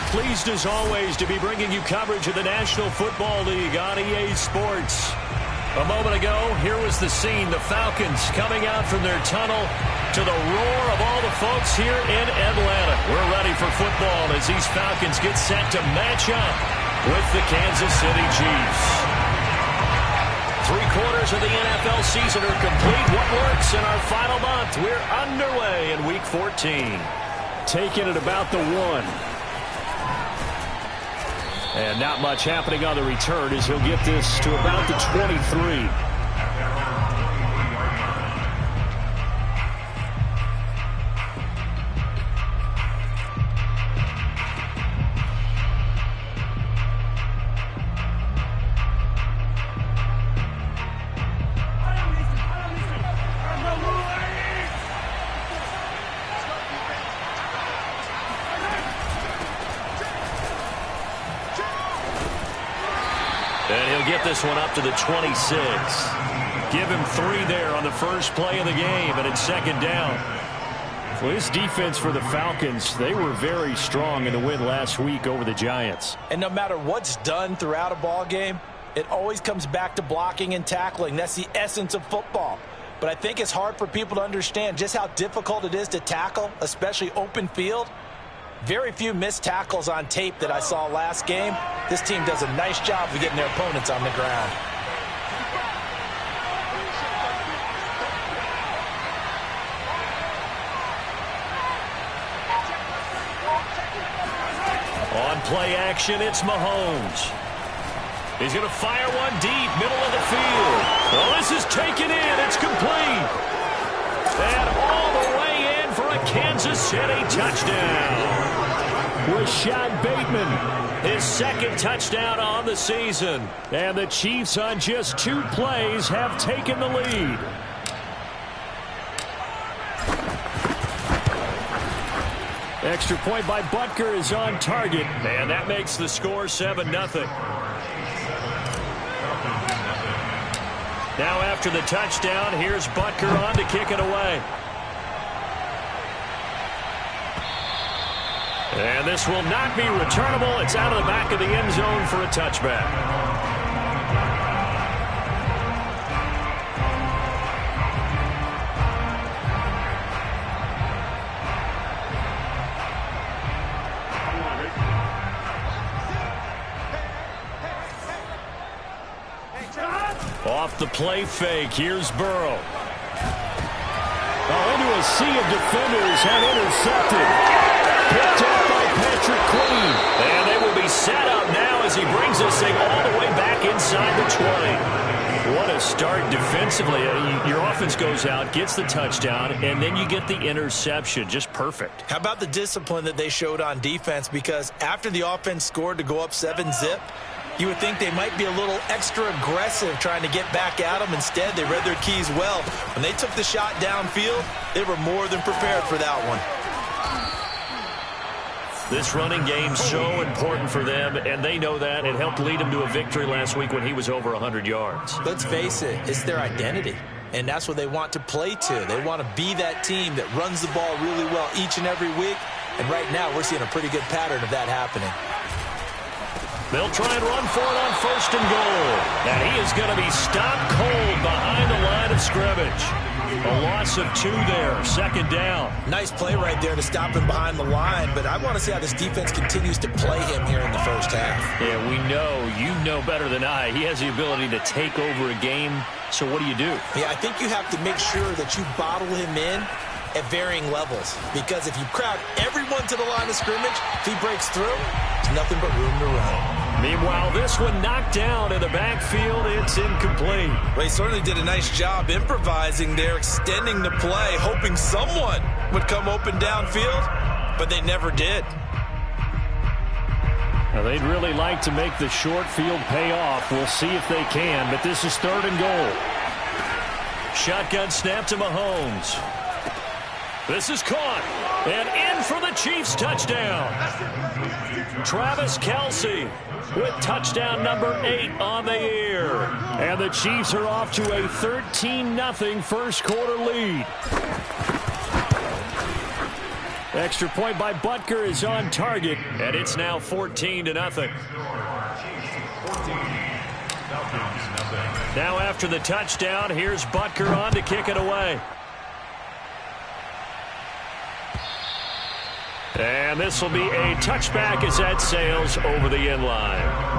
pleased as always to be bringing you coverage of the National Football League on EA Sports. A moment ago, here was the scene. The Falcons coming out from their tunnel to the roar of all the folks here in Atlanta. We're ready for football as these Falcons get set to match up with the Kansas City Chiefs. 3/4 of the NFL season are complete. What works in our final month? We're underway in Week 14. Taking it about the 1. And not much happening on the return as he'll get this to about the 23. And he'll get this one up to the 26. Give him 3 there on the first play of the game, and it's second down. Well, this defense for the Falcons, they were very strong in the win last week over the Giants. And no matter what's done throughout a ball game, it always comes back to blocking and tackling. That's the essence of football. But I think it's hard for people to understand just how difficult it is to tackle, especially open field. Very few missed tackles on tape that I saw last game. This team does a nice job of getting their opponents on the ground. On play action, it's Mahomes. He's going to fire one deep, middle of the field. Well, this is taken in. It's complete. And all the way in for a Kansas City touchdown. Rashad Bateman, his second touchdown on the season. And the Chiefs on just 2 plays have taken the lead. Extra point by Butker is on target. And that makes the score 7-0. Now after the touchdown, here's Butker on to kick it away. And this will not be returnable. It's out of the back of the end zone for a touchback. Off the play fake, here's Burrow. Oh, into a sea of defenders and intercepted. Picked up by Patrick Queen. And they will be set up now as he brings this thing all the way back inside the 20. What a start defensively. Your offense goes out, gets the touchdown, and then you get the interception. Just perfect. How about the discipline that they showed on defense? Because after the offense scored to go up 7-zip, you would think they might be a little extra aggressive trying to get back at them. Instead, they read their keys well. When they took the shot downfield, they were more than prepared for that one. This running game's so important for them, and they know that. It helped lead them to a victory last week when he was over 100 yards. Let's face it, it's their identity, and that's what they want to play to. They want to be that team that runs the ball really well each and every week, and right now we're seeing a pretty good pattern of that happening. They'll try and run for it on 1st and goal, and he is going to be stopped cold behind the line of scrimmage. A loss of 2 there, second down. Nice play right there to stop him behind the line, but I want to see how this defense continues to play him here in the first half. Yeah, we know, you know better than I, he has the ability to take over a game, so what do? Yeah, I think you have to make sure that you bottle him in at varying levels, because if you crowd everyone to the line of scrimmage, if he breaks through, there's nothing but room to run. Meanwhile, this one knocked down in the backfield. It's incomplete. Well, he certainly did a nice job improvising there, extending the play, hoping someone would come open downfield, but they never did. Now, they'd really like to make the short field pay off. We'll see if they can, but this is 3rd and goal. Shotgun snap to Mahomes. This is caught, and in for the Chiefs touchdown. Travis Kelce with touchdown number 8 on the year. And the Chiefs are off to a 13-0 first quarter lead. Extra point by Butker is on target, and it's now 14-0. Now after the touchdown, here's Butker on to kick it away. And this will be a touchback as that sails over the end line.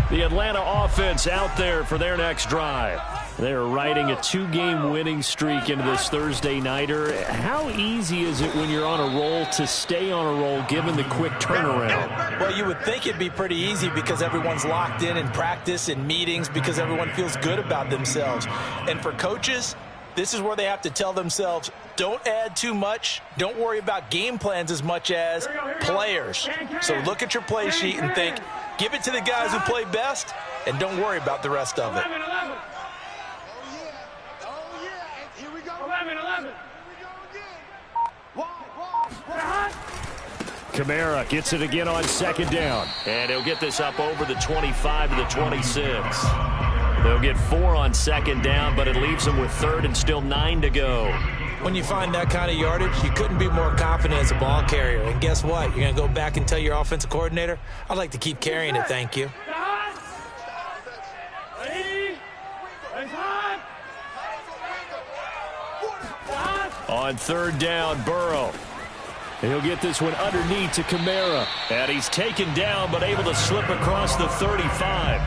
The Atlanta offense out there for their next drive. They're riding a 2-game winning streak into this Thursday nighter. How easy is it when you're on a roll to stay on a roll given the quick turnaround? Well, you would think it'd be pretty easy because everyone's locked in practice and meetings because everyone feels good about themselves. And for coaches, this is where they have to tell themselves, don't add too much. Don't worry about game plans as much as players. So look at your play sheet and think, give it to the guys who play best, and don't worry about the rest of it. 11. Kamara gets it again on second down. And he'll get this up over the 25 to the 26. They'll get 4 on second down, but it leaves them with third and still 9 to go. When you find that kind of yardage, you couldn't be more confident as a ball carrier. And guess what? You're going to go back and tell your offensive coordinator, I'd like to keep carrying it, thank you. On third down, Burrow. He'll get this one underneath to Kamara. And he's taken down, but able to slip across the 35.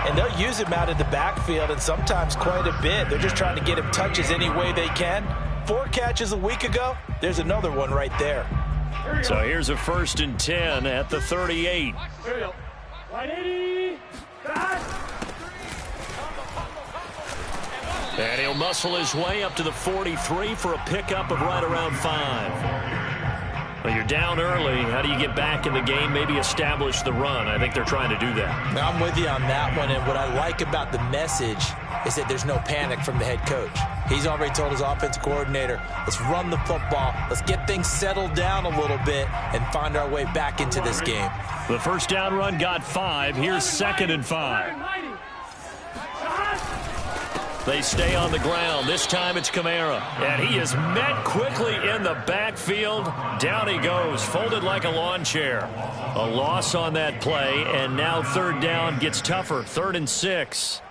And they'll use him out of the backfield, and sometimes quite a bit. They're just trying to get him touches any way they can. 4 catches a week ago. There's another one right there. So here's a 1st and 10 at the 38. And he'll muscle his way up to the 43 for a pickup of right around 5. Well, you're down early. How do you get back in the game, maybe establish the run? I think they're trying to do that. I'm with you on that one, and what I like about the message is that there's no panic from the head coach. He's already told his offensive coordinator, let's run the football, let's get things settled down a little bit and find our way back into this game. The first down run got 5. Here's 2nd and 5. They stay on the ground. This time it's Kamara. And he is met quickly in the backfield. Down he goes, folded like a lawn chair. A loss on that play, and now third down gets tougher. 3rd and 6.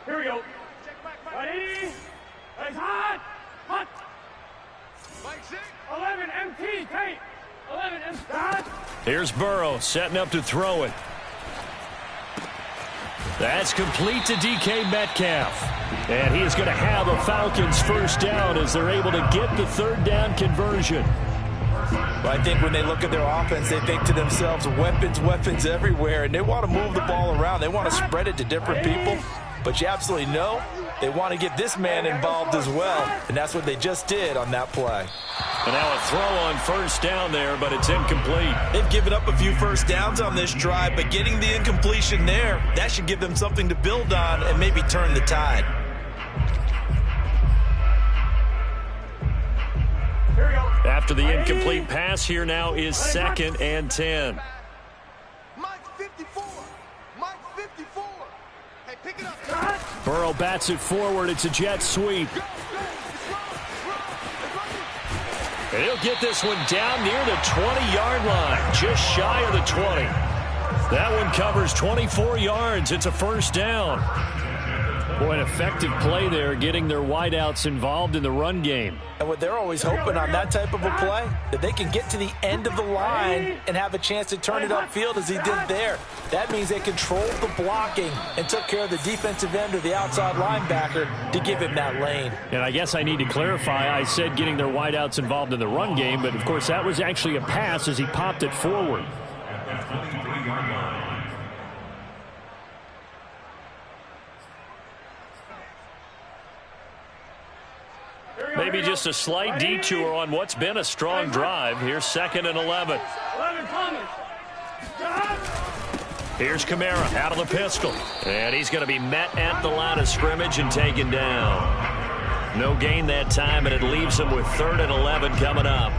Here we go. 180. It's hot. Hot. 11 MT. Tight. 11 MT. Here's Burrow setting up to throw it. That's complete to DK Metcalf. And he is going to have a Falcons first down as they're able to get the third down conversion. Well, I think when they look at their offense, they think to themselves, weapons everywhere, and they want to move the ball around. They want to spread it to different people. But you absolutely know they want to get this man involved as well, and that's what they just did on that play. And now a throw on first down there, but it's incomplete. They've given up a few first downs on this drive, but getting the incompletion there, that should give them something to build on and maybe turn the tide. After the incomplete pass, here now is 2nd and 10. Burrow bats it forward. It's a jet sweep. And he'll get this one down near the 20-yard line, just shy of the 20. That one covers 24 yards. It's a first down. Boy, an effective play there, getting their wideouts involved in the run game. And what they're always hoping on that type of a play, that they can get to the end of the line and have a chance to turn it upfield as he did there. That means they controlled the blocking and took care of the defensive end or the outside linebacker to give him that lane. And I guess I need to clarify, I said getting their wideouts involved in the run game, but of course that was actually a pass as he popped it forward. Maybe just a slight detour on what's been a strong drive. Here's 2nd and 11. Here's Kamara out of the pistol. And he's going to be met at the line of scrimmage and taken down. No gain that time, and it leaves them with 3rd and 11 coming up.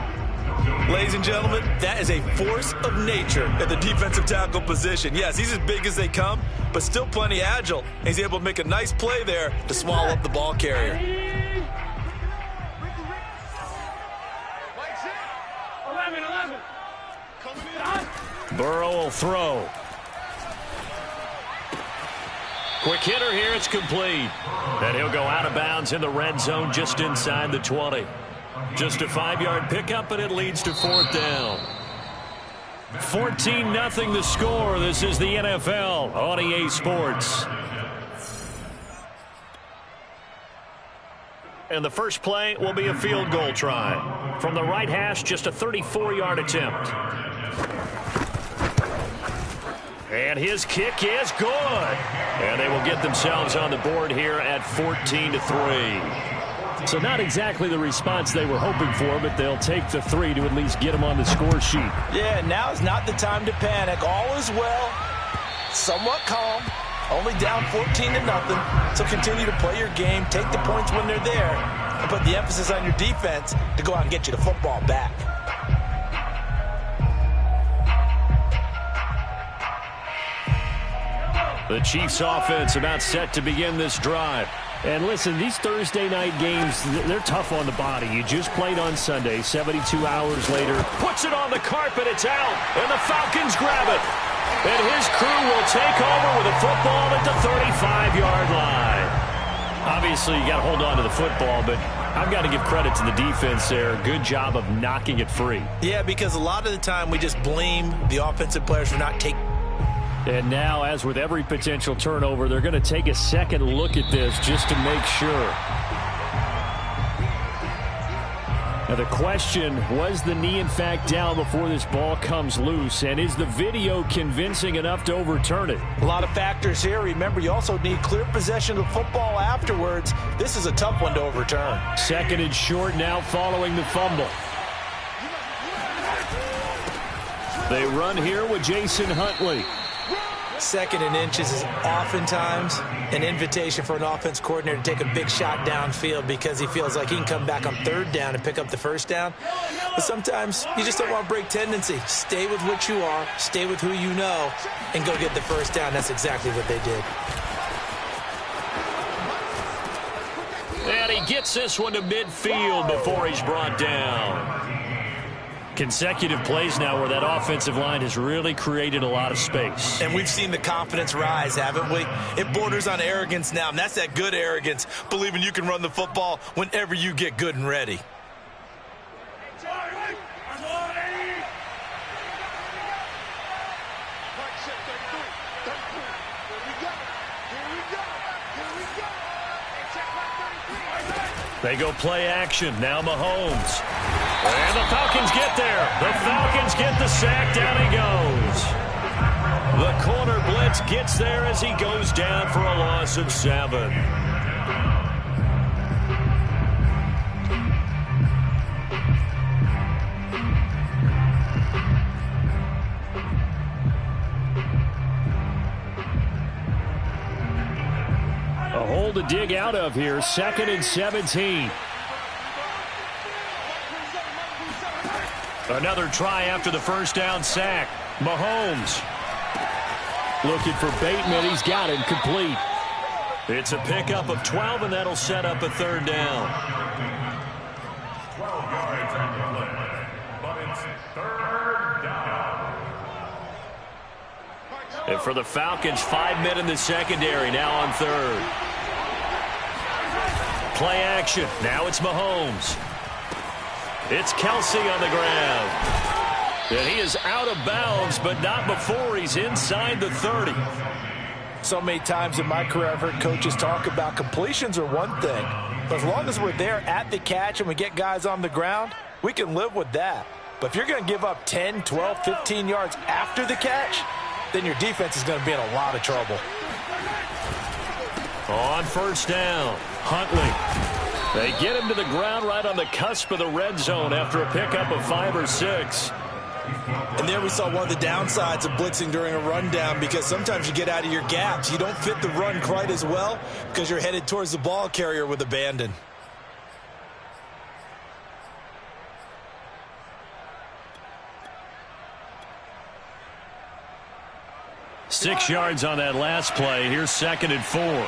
Ladies and gentlemen, that is a force of nature at the defensive tackle position. Yes, he's as big as they come, but still plenty agile. He's able to make a nice play there to swallow up the ball carrier. 11. Burrow will throw. Quick hitter here, it's complete. And he'll go out of bounds in the red zone just inside the 20. Just a 5-yard pickup, and it leads to 4th down. 14-0 the score. This is the NFL on EA Sports. And the first play will be a field goal try. From the right hash, just a 34-yard attempt. And his kick is good. And they will get themselves on the board here at 14-3. So not exactly the response they were hoping for, but they'll take the 3 to at least get them on the score sheet. Yeah, now is not the time to panic. All is well, somewhat calm, only down 14-0. So continue to play your game, take the points when they're there, and put the emphasis on your defense to go out and get you the football back. The Chiefs offense about set to begin this drive. And listen, these Thursday night games, they're tough on the body. You just played on Sunday, 72 hours later. Puts it on the carpet, it's out, and the Falcons grab it. And his crew will take over with a football at the 35-yard line. Obviously, you got to hold on to the football, but I've got to give credit to the defense there. Good job of knocking it free. Yeah, because a lot of the time we just blame the offensive players for not taking. And now, as with every potential turnover, they're going to take a second look at this just to make sure. Now, the question, was the knee in fact down before this ball comes loose? And is the video convincing enough to overturn it? A lot of factors here. Remember, you also need clear possession of the football afterwards. This is a tough one to overturn. 2nd and short now following the fumble. They run here with Jason Huntley. 2nd and inches is oftentimes an invitation for an offense coordinator to take a big shot downfield because he feels like he can come back on 3rd down and pick up the 1st down. But sometimes you just don't want to break tendency. Stay with what you are, stay with who you know, and go get the 1st down. That's exactly what they did. And he gets this one to midfield before he's brought down. Consecutive plays now where that offensive line has really created a lot of space. And we've seen the confidence rise, haven't we? It borders on arrogance now, and that's that good arrogance, believing you can run the football whenever you get good and ready. They go play action. Now Mahomes. And the Falcons get there. The Falcons get the sack. Down he goes. The corner blitz gets there as he goes down for a loss of 7. A hole to dig out of here. 2nd and 17. Another try after the 1st down sack. Mahomes looking for Bateman. He's got him complete. It's a pickup of 12, and that'll set up a 3rd down. 12 yards on the play, but it's 3rd down. And for the Falcons, 5 men in the secondary, now on 3rd. Play action. Now it's Mahomes. It's Kelsey on the ground. And he is out of bounds, but not before he's inside the 30. So many times in my career I've heard coaches talk about completions are one thing, but as long as we're there at the catch and we get guys on the ground, we can live with that. But if you're going to give up 10, 12, 15 yards after the catch, then your defense is going to be in a lot of trouble. On 1st down, Huntley. They get him to the ground right on the cusp of the red zone after a pickup of 5 or 6. And there we saw one of the downsides of blitzing during a rundown, because sometimes you get out of your gaps. You don't fit the run quite as well because you're headed towards the ball carrier with abandon. 6 yards on that last play. Here's 2nd and 4.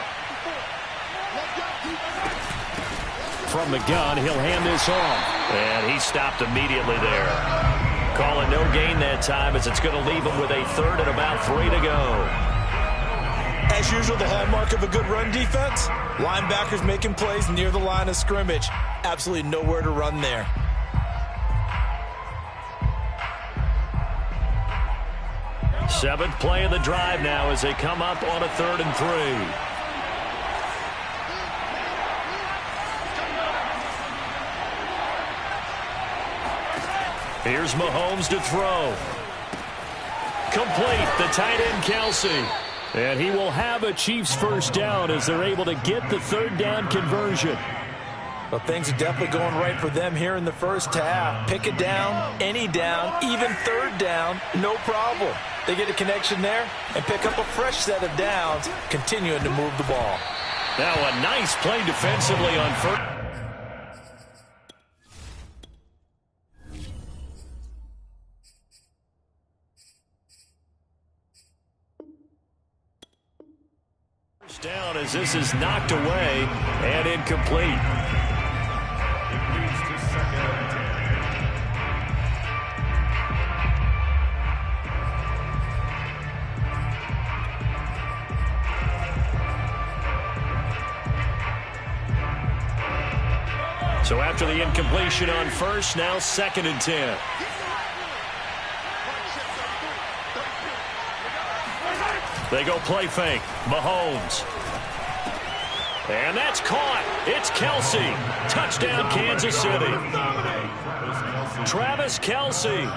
From the gun, he'll hand this off. And he stopped immediately there. Call it no gain that time as it's going to leave him with a 3rd and about 3 to go. As usual, the hallmark of a good run defense, linebackers making plays near the line of scrimmage. Absolutely nowhere to run there. Seventh play of the drive now as they come up on a 3rd and 3. Here's Mahomes to throw. Complete, the tight end Kelsey. And he will have a Chiefs first down as they're able to get the 3rd down conversion. Well, things are definitely going right for them here in the first half. Pick a down, any down, even 3rd down, no problem. They get a connection there and pick up a fresh set of downs, continuing to move the ball. Now a nice play defensively on 1st. Down as this is knocked away and incomplete. It moves to 2nd and 10. So after the incompletion on 1st, now 2nd and 10. They go play fake. Mahomes. And that's caught. It's Kelsey. Touchdown, Kansas City. Travis Kelsey.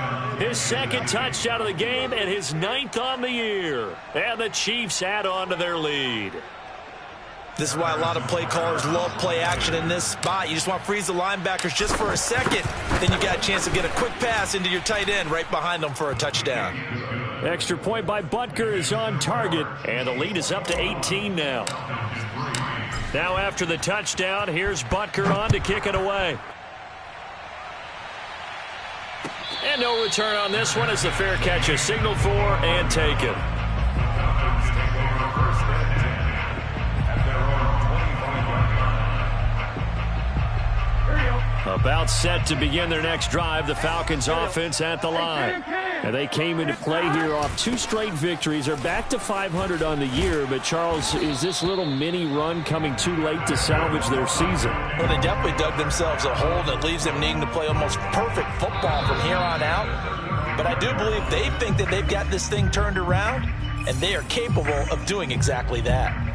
His 2nd touchdown of the game and his 9th on the year. And the Chiefs add on to their lead. This is why a lot of play callers love play action in this spot. You just want to freeze the linebackers just for a second. Then you got a chance to get a quick pass into your tight end right behind them for a touchdown. Extra point by Butker is on target, and the lead is up to 18 now. Now after the touchdown, here's Butker on to kick it away. And no return on this one as the fair catch is signaled for and taken. About set to begin their next drive, the Falcons offense at the line. And they came into play here off 2 straight victories. They're back to 500 on the year. But, Charles, is this little mini run coming too late to salvage their season? Well, they definitely dug themselves a hole that leaves them needing to play almost perfect football from here on out. But I do believe they think that they've got this thing turned around, and they are capable of doing exactly that.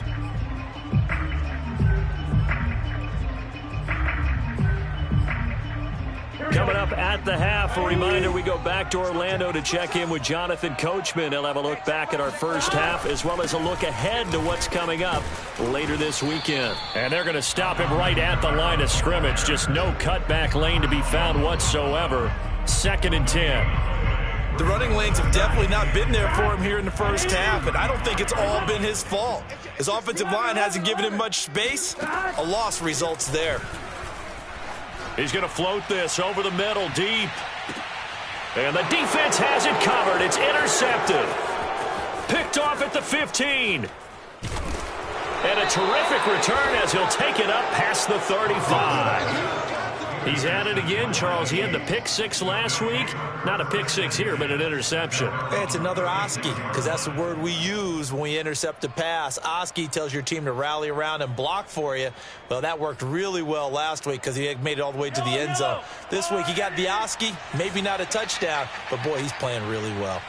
Coming up at the half, a reminder we go back to Orlando to check in with Jonathan Coachman. He'll have a look back at our first half as well as a look ahead to what's coming up later this weekend. And they're going to stop him right at the line of scrimmage. Just no cutback lane to be found whatsoever. 2nd and 10. The running lanes have definitely not been there for him here in the first half, and I don't think it's all been his fault. His offensive line hasn't given him much space. A loss results there. He's going to float this over the middle, deep. And the defense has it covered. It's intercepted. Picked off at the 15. And a terrific return as he'll take it up past the 35. He's at it again, Charles. He had the pick 6 last week. Not a pick 6 here, but an interception. It's another Oski, because that's the word we use when we intercept a pass. Oski tells your team to rally around and block for you. Well, that worked really well last week because he made it all the way to the end zone. This week he got the Oski, maybe not a touchdown, but boy, he's playing really well.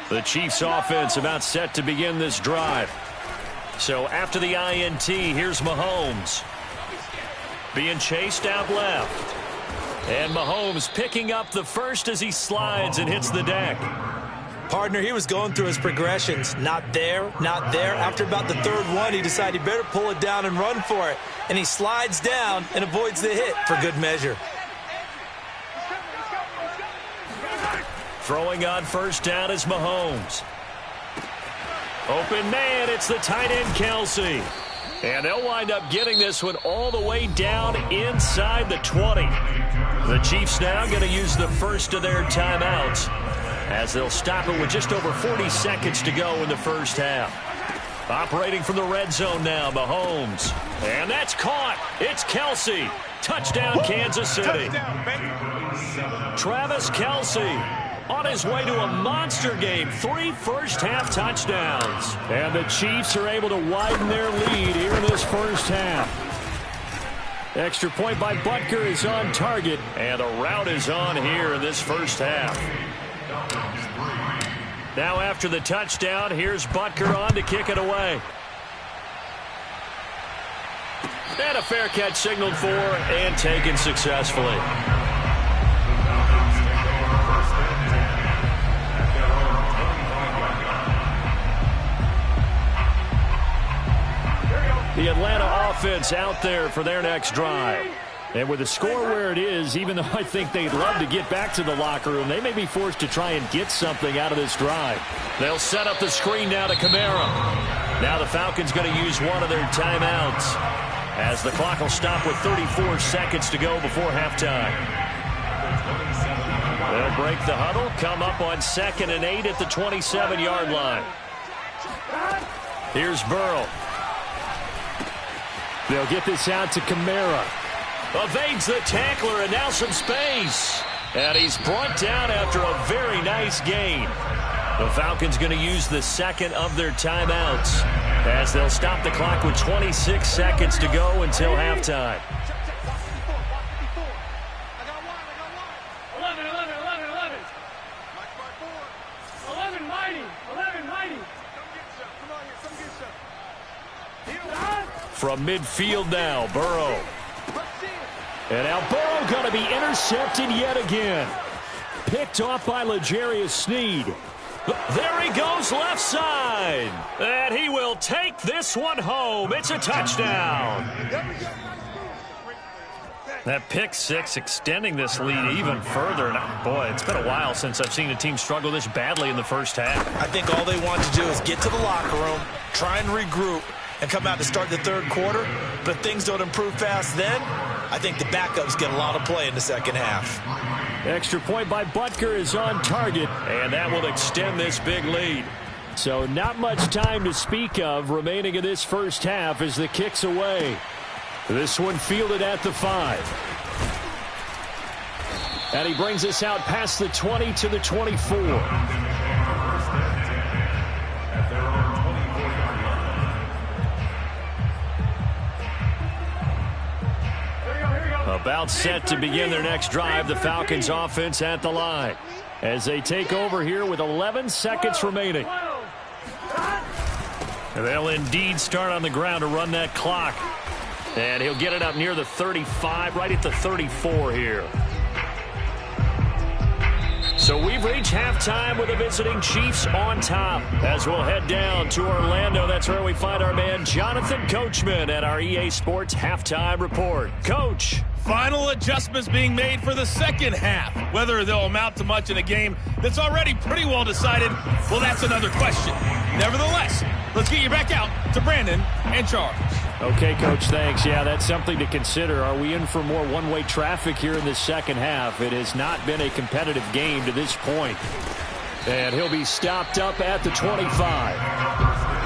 The Chiefs offense about set to begin this drive. So after the INT, here's Mahomes. Being chased out left. And Mahomes picking up the first as he slides and hits the deck. Partner, he was going through his progressions. Not there, not there. After about the 3rd one, he decided he better pull it down and run for it. And he slides down and avoids the hit for good measure. Throwing on first down is Mahomes. Open man, it's the tight end Kelsey. And they'll wind up getting this one all the way down inside the 20. The Chiefs now going to use the first of their timeouts. as they'll stop it with just over 40 seconds to go in the first half. Operating from the red zone now, Mahomes. And that's caught. It's Kelce. Touchdown, Kansas City. Travis Kelce on his way to a monster game. 3 first-half touchdowns. And the Chiefs are able to widen their lead here in this first half. Extra point by Butker is on target. And a route is on here in this first half. Now after the touchdown, here's Butker on to kick it away. And a fair catch signaled for and taken successfully. The Atlanta offense out there for their next drive. And with the score where it is, even though I think they'd love to get back to the locker room, they may be forced to try and get something out of this drive. They'll set up the screen now to Kamara. Now the Falcons going to use one of their timeouts, as the clock will stop with 34 seconds to go before halftime. They'll break the huddle, come up on 2nd and 8 at the 27-yard line. Here's Burrow. They'll get this out to Kamara. Evades the tackler, and now some space. And he's brought down after a very nice gain. The Falcons going to use the second of their timeouts, as they'll stop the clock with 26 seconds to go until halftime. 11 mighty. From midfield now, Burrow. And now Burrow going to be intercepted yet again. Picked off by L'Jarius Sneed. There he goes left side. And he will take this one home. It's a touchdown. That pick six extending this lead even further. And boy, it's been a while since I've seen a team struggle this badly in the first half. I think all they want to do is get to the locker room, try and regroup, and come out to start the third quarter. But if things don't improve fast then, I think the backups get a lot of play in the second half. Extra point by Butker is on target, and that will extend this big lead. So not much time to speak of remaining in this first half as the kick's away. This one fielded at the 5. And he brings us out past the 20 to the 24. About set to begin their next drive, the Falcons offense at the line, as they take over here with 11 seconds remaining. They'll indeed start on the ground to run that clock. And he'll get it up near the 35, right at the 34 here. So we've reached halftime with the visiting Chiefs on top. As we'll head down to Orlando, that's where we find our man Jonathan Coachman at our EA Sports Halftime Report. Coach. Final adjustments being made for the second half. Whether they'll amount to much in a game that's already pretty well decided, well, that's another question. Nevertheless, let's get you back out to Brandon and Charles. Okay, Coach, thanks. Yeah, that's something to consider. Are we in for more one-way traffic here in the second half? It has not been a competitive game to this point. And he'll be stopped up at the 25.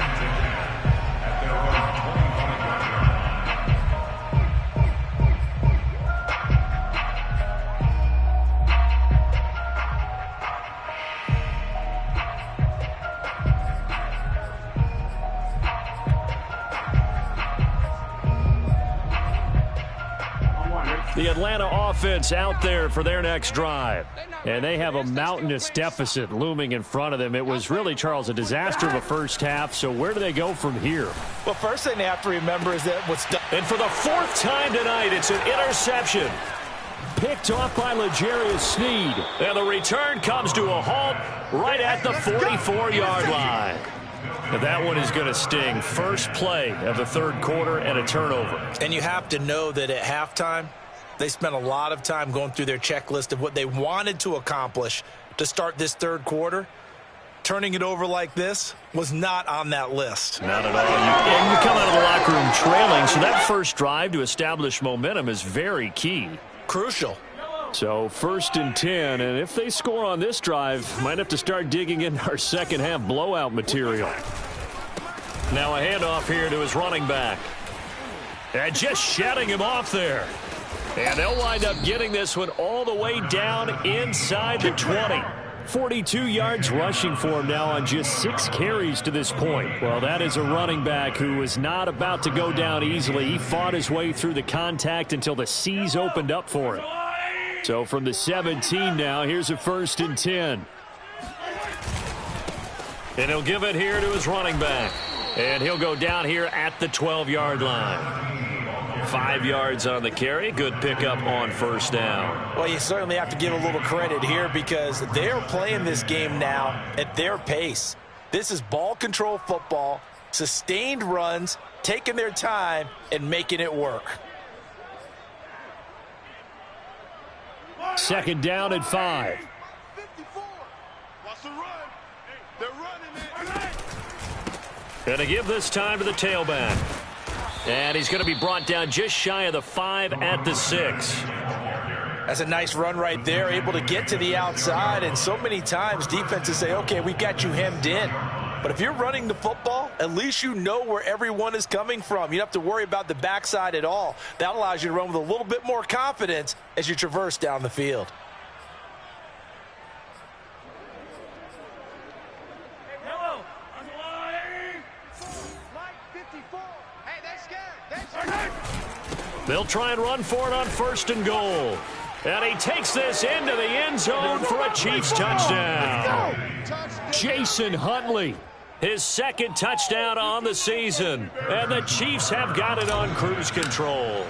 The Atlanta offense out there for their next drive. And they have a mountainous deficit looming in front of them. It was really, Charles, a disaster of a first half. So where do they go from here? Well, first thing they have to remember is that what's done. And for the 4th time tonight, it's an interception. Picked off by L'Jarius Sneed. And the return comes to a halt right at the 44-yard line. And that one is going to sting. First play of the third quarter and a turnover. And you have to know that at halftime, they spent a lot of time going through their checklist of what they wanted to accomplish to start this third quarter. Turning it over like this was not on that list. Not at all. And you come out of the locker room trailing, so that first drive to establish momentum is very key. Crucial. So 1st and 10, and if they score on this drive, might have to start digging in our second half blowout material. Now a handoff here to his running back. And just shutting him off there. And they'll wind up getting this one all the way down inside the 20. 42 yards rushing for him now on just 6 carries to this point. Well, that is a running back who was not about to go down easily. He fought his way through the contact until the seas opened up for him. So from the 17 now, here's a 1st and 10. And he'll give it here to his running back. And he'll go down here at the 12-yard line. 5 yards on the carry. Good pickup on 1st down. Well, you certainly have to give a little credit here because they're playing this game now at their pace. This is ball control football, sustained runs, taking their time, and making it work. 2nd down and 5. 54. Watch the run. They're running it. Going to give this time to the tailback. And he's going to be brought down just shy of the 5 at the 6. That's a nice run right there, able to get to the outside. And so many times defenses say, okay, we've got you hemmed in. But if you're running the football, at least you know where everyone is coming from. You don't have to worry about the backside at all. That allows you to run with a little bit more confidence as you traverse down the field. They'll try and run for it on 1st and goal. And he takes this into the end zone for a Chiefs touchdown. Jason Huntley, his 2nd touchdown on the season. And the Chiefs have got it on cruise control.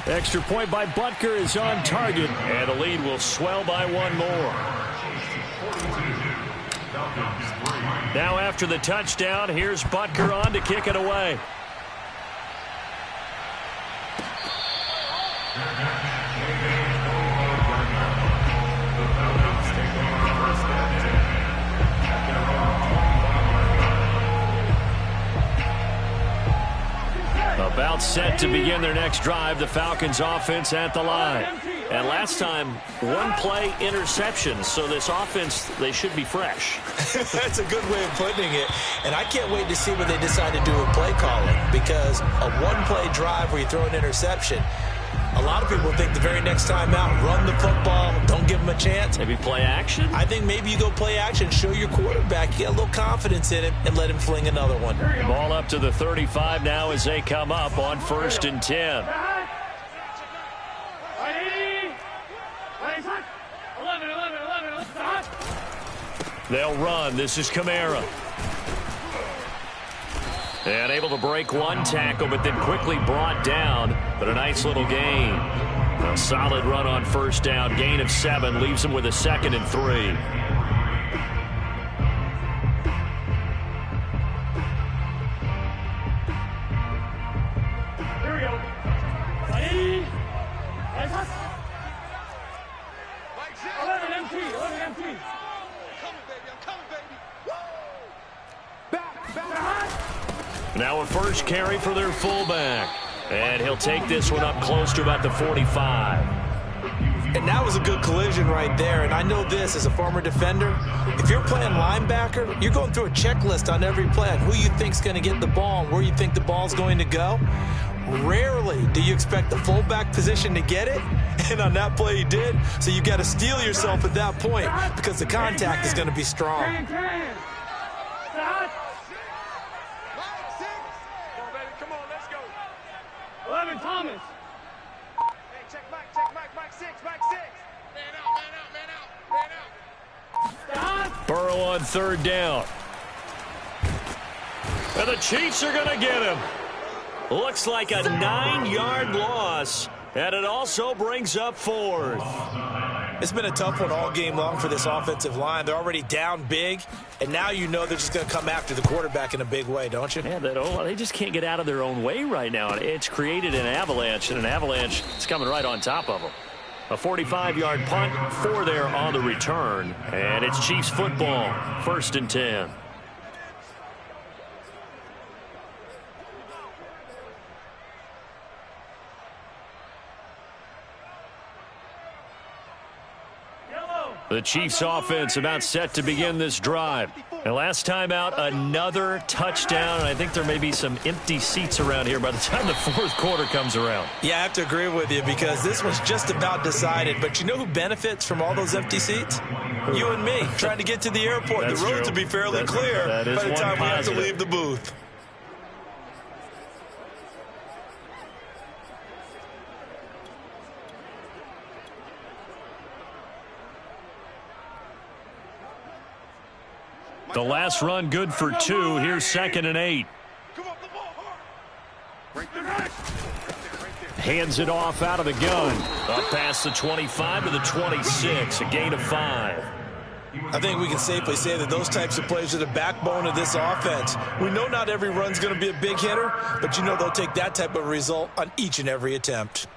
Extra point by Butker is on target. And the lead will swell by 1 more. Now after the touchdown, here's Butker on to kick it away. About set to begin their next drive, the Falcons offense at the line. And last time, 1 play interception, so this offense, they should be fresh. That's a good way of putting it. And I can't wait to see what they decide to do with play calling, because a 1-play drive where you throw an interception, a lot of people think the very next time out, run the football, don't give them a chance. Maybe play action? I think maybe you go play action, show your quarterback, get a little confidence in him, and let him fling another one. Ball up to the 35 now as they come up on 1st and 10. 11. They'll run. This is Kamara. And able to break 1 tackle, but then quickly brought down. But a nice little gain. A solid run on 1st down. Gain of 7 leaves him with a 2nd and 3. Here we go. 11 MT. I'm coming, baby. Back. Now a 1st carry for their fullback. And he'll take this one up close to about the 45. And that was a good collision right there. And I know this as a former defender. If you're playing linebacker, you're going through a checklist on every play on who you think's going to get the ball and where you think the ball's going to go. Rarely do you expect the fullback position to get it. And on that play he did. So you got to steel yourself at that point because the contact is going to be strong. Thomas. Hey, check Mike 6. Man out. Burrow on 3rd down. And the Chiefs are going to get him. Looks like a 9-yard loss. And it also brings up 4th. It's been a tough one all game long for this offensive line. They're already down big, and now you know they're just going to come after the quarterback in a big way, don't you? Yeah, they just can't get out of their own way right now. It's created an avalanche, and an avalanche is coming right on top of them. A 45-yard punt, 4 there on the return, and it's Chiefs football, 1st and 10. The Chiefs offense about set to begin this drive. And last time out, another touchdown. And I think there may be some empty seats around here by the time the fourth quarter comes around. Yeah, I have to agree with you because this one's just about decided. But you know who benefits from all those empty seats? You and me, trying to get to the airport. That's the roads true. will be fairly clear by the time we have to positive. leave the booth. The last run good for 2. Here's 2nd and 8. Hands it off out of the gun. Up past the 25 to the 26. A gain of 5. I think we can safely say that those types of plays are the backbone of this offense. We know not every run's going to be a big hitter, but you know they'll take that type of result on each and every attempt.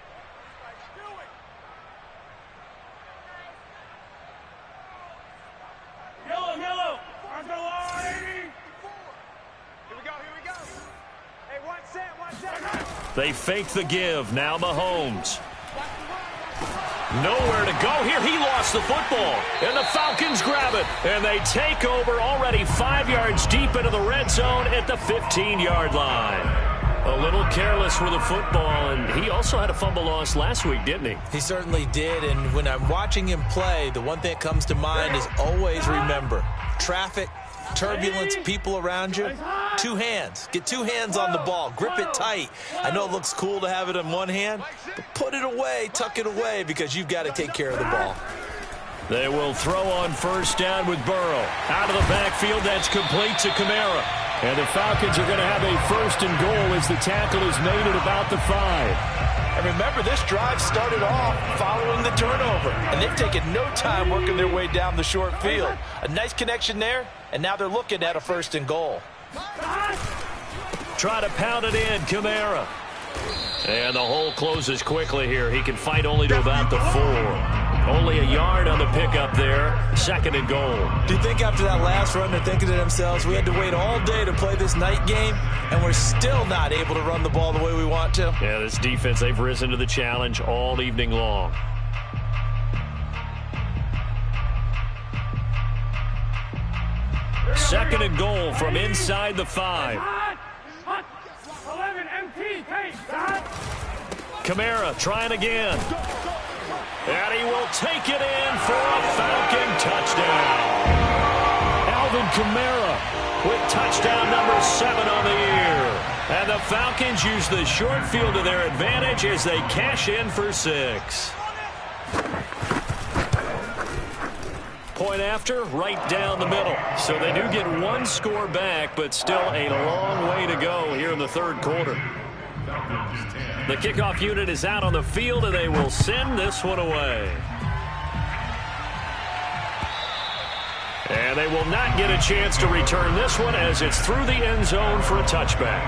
They fake the give. Now Mahomes. Nowhere to go here. He lost the football. And the Falcons grab it. And they take over already 5 yards deep into the red zone at the 15-yard line. A little careless with the football. And he also had a fumble loss last week, didn't he? He certainly did. And when I'm watching him play, the one thing that comes to mind is always remember traffic, turbulence, people around you. 2 hands. Get 2 hands on the ball. Grip it tight. I know it looks cool to have it in one hand, but put it away, tuck it away, because you've got to take care of the ball. They will throw on first down with Burrow. Out of the backfield, that's complete to Kamara. And the Falcons are going to have a 1st and goal as the tackle is made at about the 5. And remember, this drive started off following the turnover, and they've taken no time working their way down the short field. A nice connection there, and now they're looking at a 1st and goal. Try to pound it in, Kamara. And the hole closes quickly here. He can fight only to about the 4. Only a yard on the pickup there. 2nd and goal. Do you think after that last run they're thinking to themselves, we had to wait all day to play this night game, and we're still not able to run the ball the way we want to? Yeah, this defense, they've risen to the challenge all evening long. Second and goal from inside the 5. Kamara trying again. And he will take it in for a Falcon touchdown. Alvin Kamara with touchdown number 7 on the year. And the Falcons use the short field to their advantage as they cash in for 6. Point after, right down the middle. So they do get 1 score back, but still a long way to go here in the 3rd quarter. The kickoff unit is out on the field, and they will send this one away. And they will not get a chance to return this one as it's through the end zone for a touchback.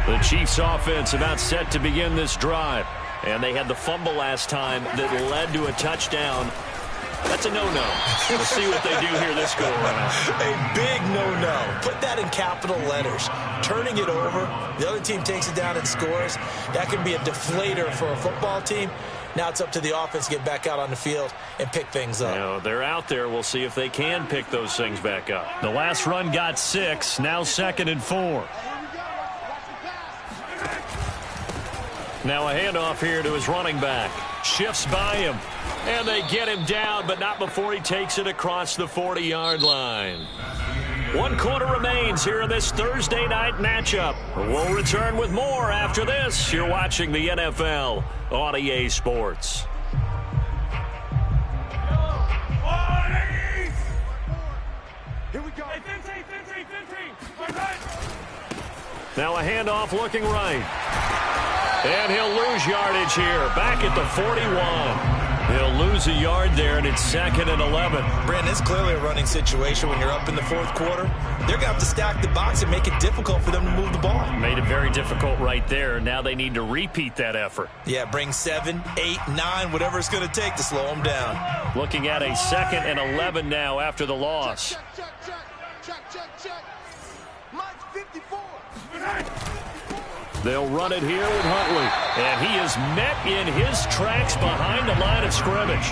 The Chiefs offense about set to begin this drive. And they had the fumble last time that led to a touchdown. That's a no-no. We'll see what they do here this go-around. A big no-no. Put that in capital letters. Turning it over, the other team takes it down and scores. That can be a deflator for a football team. Now it's up to the offense to get back out on the field and pick things up. You know, they're out there. We'll see if they can pick those things back up. The last run got 6. Now 2nd and 4. Now a handoff here to his running back. Shifts by him. And they get him down, but not before he takes it across the 40-yard line. 1 quarter remains here in this Thursday night matchup. We'll return with more after this. You're watching the NFL on EA Sports. Here we go. Now a handoff looking right. And he'll lose yardage here. Back at the 41. He'll lose a yard there, and it's 2nd and 11. Brandon, it's clearly a running situation when you're up in the 4th quarter. They're going to have to stack the box and make it difficult for them to move the ball. Made it very difficult right there. Now they need to repeat that effort. Yeah, bring 7, 8, 9, whatever it's going to take to slow them down. Looking at a 2nd and 11 now after the loss. Check. They'll run it here with Huntley. And he is met in his tracks behind the line of scrimmage.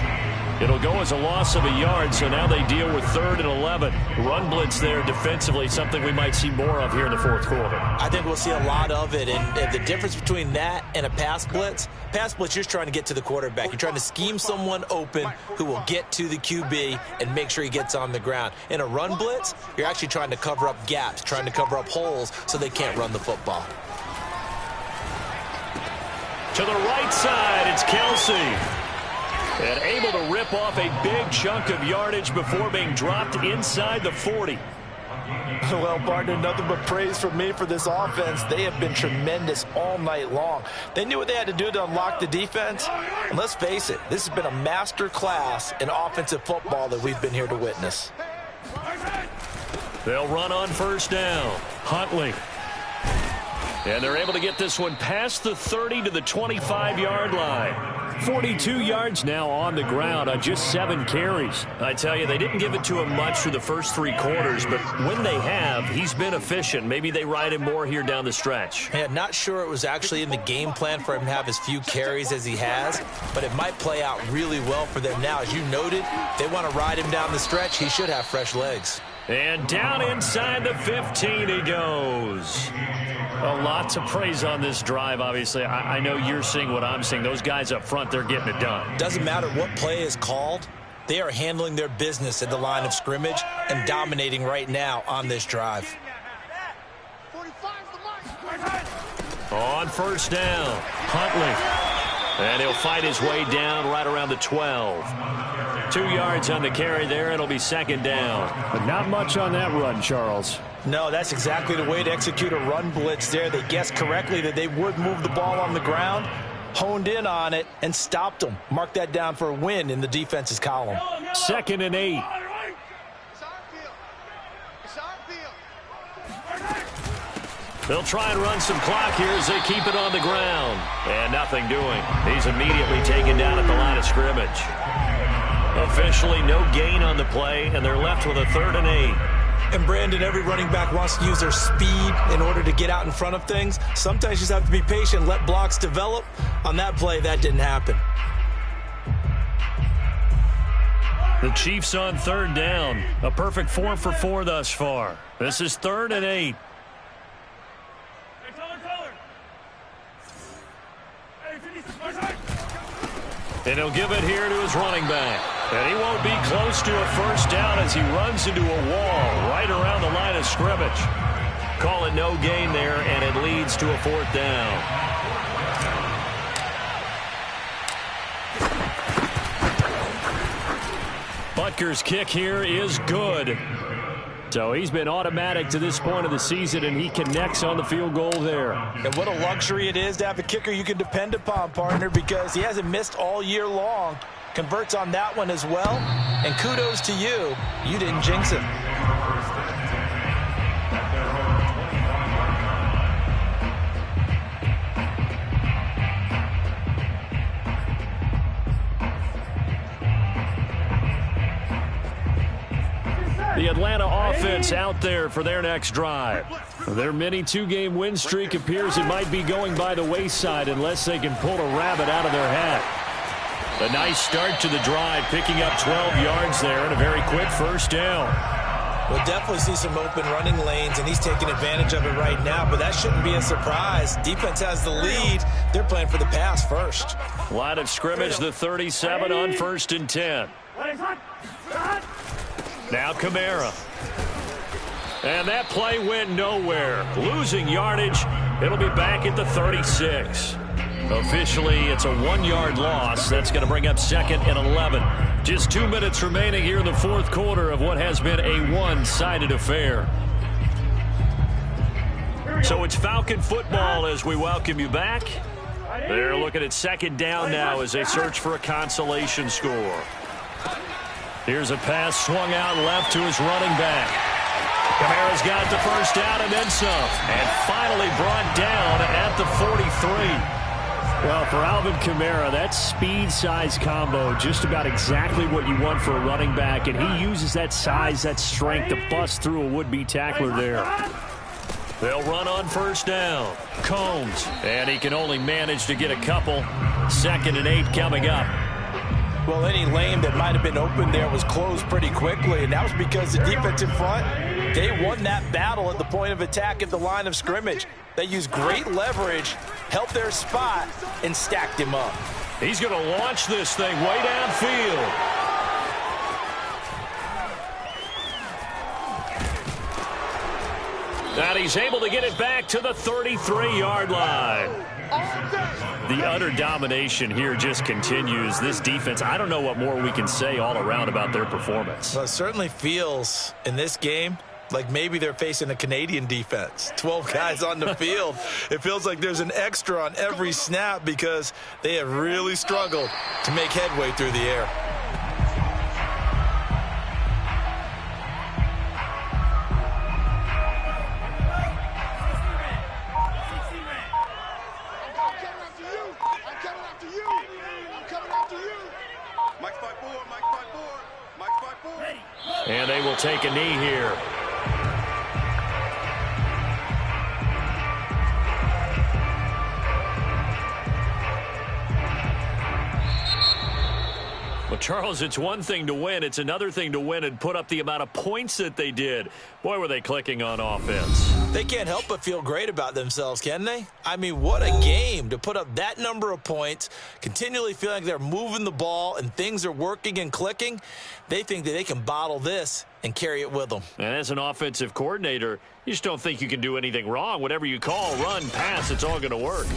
It'll go as a loss of a yard, so now they deal with 3rd and 11. Run blitz there defensively, something we might see more of here in the fourth quarter. I think we'll see a lot of it, and the difference between that and a pass blitz, you're just trying to get to the quarterback. You're trying to scheme someone open who will get to the QB and make sure he gets on the ground. In a run blitz, you're actually trying to cover up gaps, trying to cover up holes so they can't run the football. To the right side, it's Kelsey. And able to rip off a big chunk of yardage before being dropped inside the 40. Well, partner, nothing but praise from me for this offense. They have been tremendous all night long. They knew what they had to do to unlock the defense. And let's face it, this has been a master class in offensive football that we've been here to witness. They'll run on first down. Huntley. And they're able to get this one past the 30 to the 25-yard line. 42 yards now on the ground on just 7 carries. I tell you, they didn't give it to him much for the first 3 quarters, but when they have, he's been efficient. Maybe they ride him more here down the stretch. Yeah, not sure it was actually in the game plan for him to have as few carries as he has, but it might play out really well for them now. As you noted, they want to ride him down the stretch. He should have fresh legs. And down inside the 15 he goes. A lot to praise on this drive, obviously. I know you're seeing what I'm seeing. Those guys up front, they're getting it done. Doesn't matter what play is called. They are handling their business at the line of scrimmage and dominating right now on this drive. On first down, Huntley. And he'll fight his way down right around the 12. 2 yards on the carry there. It'll be 2nd down. But not much on that run, Charles. No, that's exactly the way to execute a run blitz there. They guessed correctly that they would move the ball on the ground, honed in on it, and stopped them. Mark that down for a win in the defense's column. 2nd and 8. They'll try and run some clock here as they keep it on the ground. And nothing doing. He's immediately taken down at the line of scrimmage. Officially no gain on the play, and they're left with a 3rd and 8. And Brandon, every running back wants to use their speed in order to get out in front of things. Sometimes you just have to be patient, let blocks develop. On that play, that didn't happen. The Chiefs on 3rd down. A perfect 4 for 4 thus far. This is 3rd and 8. And he'll give it here to his running back. And he won't be close to a first down as he runs into a wall right around the line of scrimmage. Call it no gain there, and it leads to a 4th down. Butker's kick here is good. So he's been automatic to this point of the season, and he connects on the field goal there. And what a luxury it is to have a kicker you can depend upon, partner, because he hasn't missed all year long. Converts on that one as well. And kudos to you. You didn't jinx him. The Atlanta offense out there for their next drive. Their mini 2-game win streak appears it might be going by the wayside unless they can pull a rabbit out of their hat. A nice start to the drive, picking up 12 yards there and a very quick first down. We'll definitely see some open running lanes, and he's taking advantage of it right now, but that shouldn't be a surprise. Defense has the lead. They're playing for the pass first. Line of scrimmage, the 37 on 1st and 10. Now Kamara. And that play went nowhere. Losing yardage. It'll be back at the 36. Officially, it's a 1-yard loss. That's going to bring up 2nd and 11. Just 2 minutes remaining here in the fourth quarter of what has been a one-sided affair. So it's Falcon football as we welcome you back. They're looking at 2nd down now as they search for a consolation score. Here's a pass swung out left to his running back. Kamara's got the first down and then some. And finally brought down at the 43. Well, for Alvin Kamara, that speed-size combo, just about exactly what you want for a running back, and he uses that size, that strength to bust through a would-be tackler there. They'll run on first down. Combs, and he can only manage to get a couple. 2nd and 8 coming up. Well, any lane that might have been open there was closed pretty quickly, and that was because the defensive front, they won that battle at the point of attack at the line of scrimmage. They used great leverage, helped their spot, and stacked him up. He's going to launch this thing way downfield. And he's able to get it back to the 33-yard line. The utter domination here just continues. This defense, I don't know what more we can say all around about their performance. Well, it certainly feels in this game like maybe they're facing a Canadian defense. 12 guys on the field. It feels like there's an extra on every snap because they have really struggled to make headway through the air. And they will take a knee here. Well, Charles, it's one thing to win. It's another thing to win and put up the amount of points that they did. Boy, were they clicking on offense. They can't help but feel great about themselves, can they? I mean, what a game to put up that number of points, continually feeling like they're moving the ball and things are working and clicking. They think that they can bottle this and carry it with them. And as an offensive coordinator, you just don't think you can do anything wrong. Whatever you call, run, pass, it's all going to work.